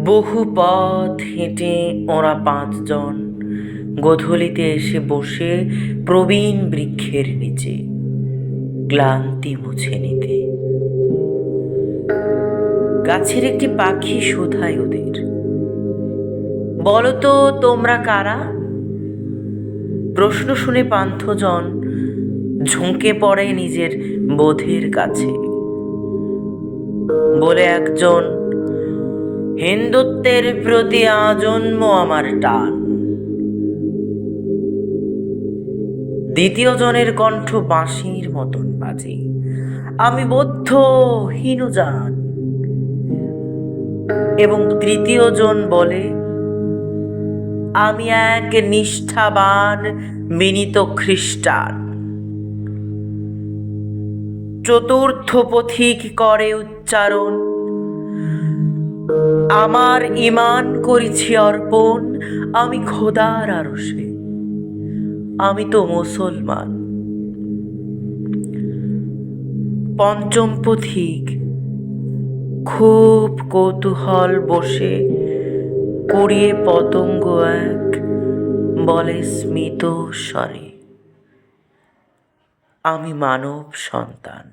বহু পথ হেঁটে ওরা 5 জন গোধূলিতে এসে বসে প্রবীণ বৃক্ষের নিচে ক্লান্তি মুছে নিতে। গাছের একটি পাখি শোধায় ওদের, বলো তো তোমরা কারা? প্রশ্ন শুনে পান্থজন ঝুঁকে পড়ে নিজের বোধের কাছে। বলে একজন, হিন্দুত্বের প্রতি আজন্ম আমার টান। দ্বিতীয় জনের কণ্ঠ বাঁশির মতন বাজে, আমি বৌদ্ধ হীনযান। এবং তৃতীয় জন বলে, আমি এক নিষ্ঠাবান বিনীত খ্রিস্টান। চতুর্থ পথিক করে উচ্চারণ, আমার ঈমান করিছি অর্পণ, আমি খোদার আরশে, আমি তো মুসলমান। পঞ্চম পথিক খুব কৌতূহল বসে কুড়িয়ে পতঙ্গ এক বলে স্মিত স্বরে, আমি মানব সন্তান।